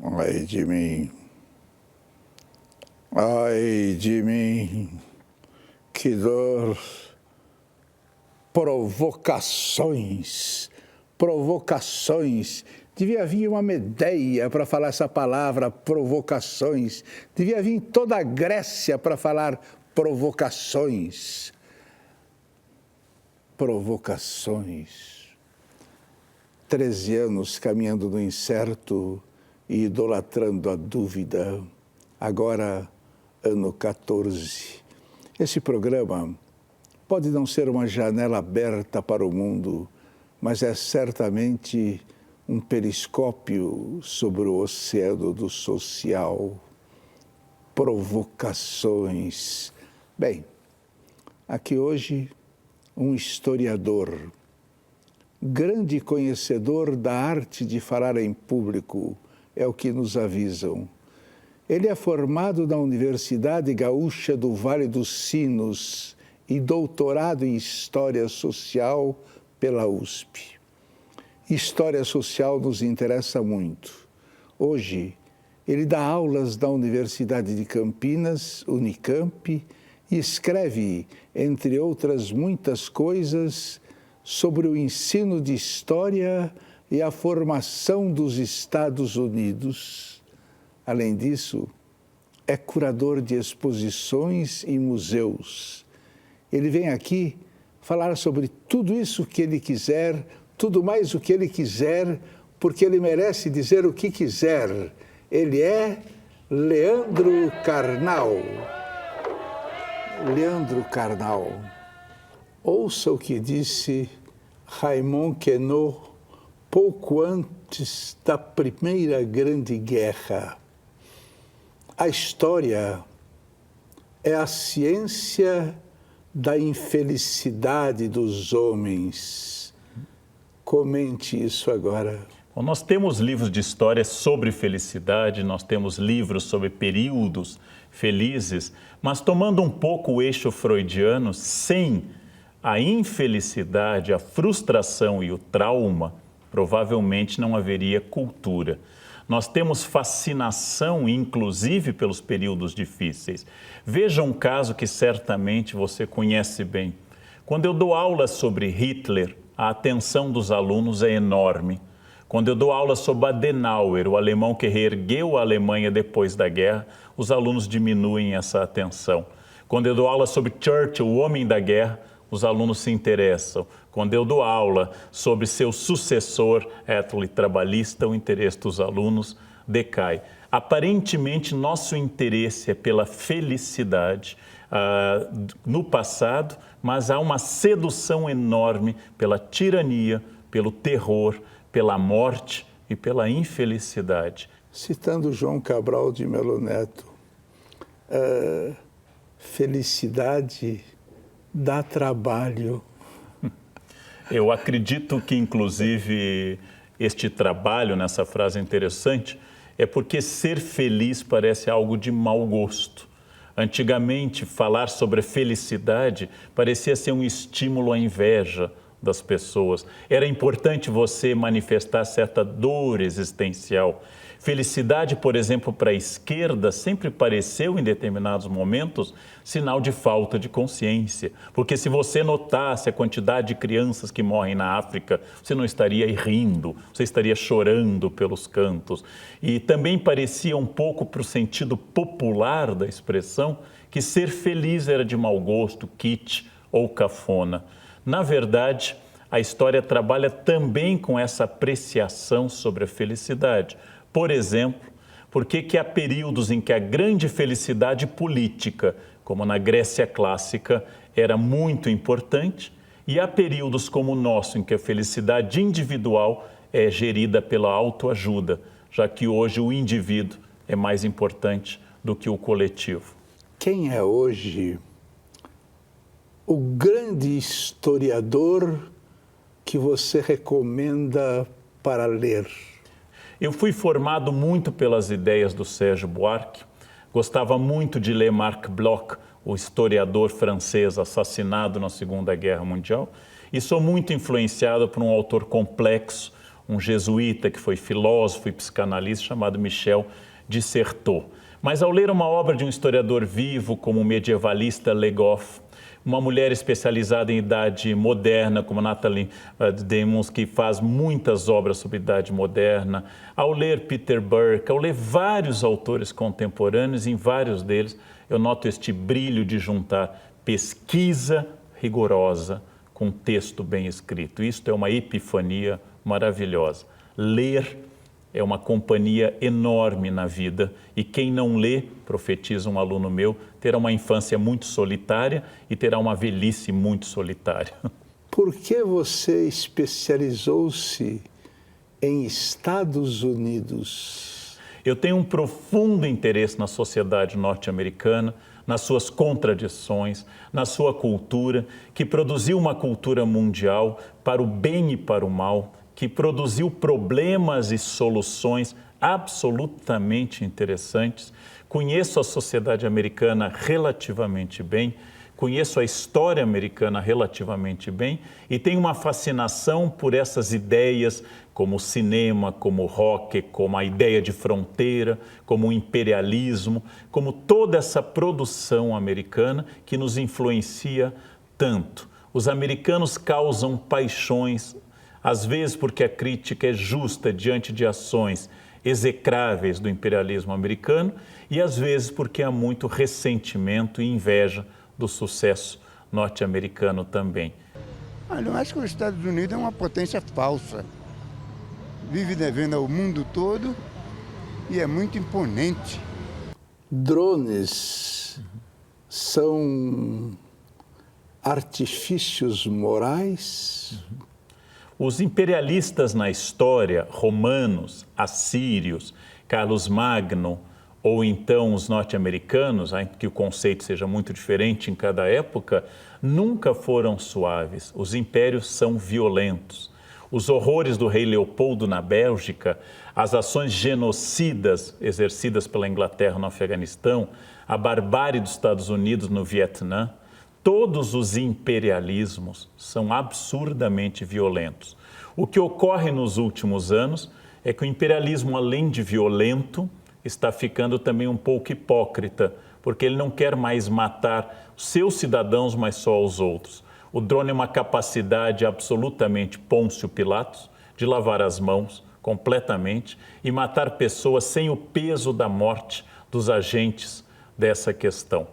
Ai de mim, ai de mim, que dor, provocações, provocações. Devia vir uma Medeia para falar essa palavra, provocações. Devia vir toda a Grécia para falar provocações. Provocações. 13 anos caminhando no incerto e idolatrando a dúvida. Agora, ano 14. Esse programa pode não ser uma janela aberta para o mundo, mas é certamente um periscópio sobre o oceano do social. Provocações. Bem, aqui hoje um historiador, grande conhecedor da arte de falar em público, é o que nos avisam. Ele é formado na Universidade Gaúcha do Vale dos Sinos e doutorado em História Social pela USP. História social nos interessa muito. Hoje, ele dá aulas na Universidade de Campinas, Unicamp, e escreve, entre outras muitas coisas, sobre o ensino de História e a formação dos Estados Unidos. Além disso, é curador de exposições e museus. Ele vem aqui falar sobre tudo isso que ele quiser, tudo mais o que ele quiser, porque ele merece dizer o que quiser. Ele é Leandro Carnal. Leandro Carnal. Ouça o que disse Raymond Queneau pouco antes da Primeira Grande Guerra. A história é a ciência da infelicidade dos homens. Comente isso agora. Bom, nós temos livros de história sobre felicidade, nós temos livros sobre períodos felizes, mas tomando um pouco o eixo freudiano, sem a infelicidade, a frustração e o trauma, provavelmente não haveria cultura. Nós temos fascinação, inclusive, pelos períodos difíceis. Veja um caso que certamente você conhece bem. Quando eu dou aula sobre Hitler, a atenção dos alunos é enorme. Quando eu dou aula sobre Adenauer, o alemão que reergueu a Alemanha depois da guerra, os alunos diminuem essa atenção. Quando eu dou aula sobre Churchill, o homem da guerra, os alunos se interessam. Quando eu dou aula sobre seu sucessor, Attlee, trabalhista, o interesse dos alunos decai. Aparentemente, nosso interesse é pela felicidade no passado, mas há uma sedução enorme pela tirania, pelo terror, pela morte e pela infelicidade. Citando João Cabral de Melo Neto, felicidade dá trabalho. Eu acredito que, inclusive, este trabalho, nessa frase interessante, é porque ser feliz parece algo de mau gosto. Antigamente, falar sobre a felicidade parecia ser um estímulo à inveja das pessoas. Era importante você manifestar certa dor existencial. Felicidade, por exemplo, para a esquerda, sempre pareceu, em determinados momentos, sinal de falta de consciência. Porque se você notasse a quantidade de crianças que morrem na África, você não estaria rindo, você estaria chorando pelos cantos. E também parecia um pouco para o sentido popular da expressão, que ser feliz era de mau gosto, kitsch ou cafona. Na verdade, a história trabalha também com essa apreciação sobre a felicidade. Por exemplo, por que há períodos em que a grande felicidade política, como na Grécia clássica, era muito importante, e há períodos como o nosso, em que a felicidade individual é gerida pela autoajuda, já que hoje o indivíduo é mais importante do que o coletivo. Quem é hoje o grande historiador que você recomenda para ler? Eu fui formado muito pelas ideias do Sérgio Buarque. Gostava muito de ler Marc Bloch, o historiador francês assassinado na Segunda Guerra Mundial. E sou muito influenciado por um autor complexo, um jesuíta que foi filósofo e psicanalista chamado Michel de Certeau. Mas ao ler uma obra de um historiador vivo como o medievalista Le Goff, uma mulher especializada em idade moderna, como Nathalie Demons, que faz muitas obras sobre idade moderna, ao ler Peter Burke, ao ler vários autores contemporâneos, em vários deles eu noto este brilho de juntar pesquisa rigorosa com texto bem escrito. Isto é uma epifania maravilhosa. Ler é uma companhia enorme na vida e quem não lê, profetiza um aluno meu, terá uma infância muito solitária e terá uma velhice muito solitária. Por que você especializou-se em Estados Unidos? Eu tenho um profundo interesse na sociedade norte-americana, nas suas contradições, na sua cultura, que produziu uma cultura mundial para o bem e para o mal, que produziu problemas e soluções absolutamente interessantes. Conheço a sociedade americana relativamente bem, conheço a história americana relativamente bem e tenho uma fascinação por essas ideias como o cinema, como o rock, como a ideia de fronteira, como o imperialismo, como toda essa produção americana que nos influencia tanto. Os americanos causam paixões, às vezes porque a crítica é justa diante de ações execráveis do imperialismo americano e às vezes porque há muito ressentimento e inveja do sucesso norte-americano também. Olha, eu acho que os Estados Unidos é uma potência falsa. Vive devendo ao mundo todo e é muito imponente. Drones são artifícios morais? Os imperialistas na história, romanos, assírios, Carlos Magno, ou então os norte-americanos, que o conceito seja muito diferente em cada época, nunca foram suaves. Os impérios são violentos. Os horrores do rei Leopoldo na Bélgica, as ações genocidas exercidas pela Inglaterra no Afeganistão, a barbárie dos Estados Unidos no Vietnã, todos os imperialismos são absurdamente violentos. O que ocorre nos últimos anos é que o imperialismo, além de violento, está ficando também um pouco hipócrita, porque ele não quer mais matar os seus cidadãos, mas só os outros. O drone é uma capacidade absolutamente Pôncio Pilatos de lavar as mãos completamente e matar pessoas sem o peso da morte dos agentes dessa questão.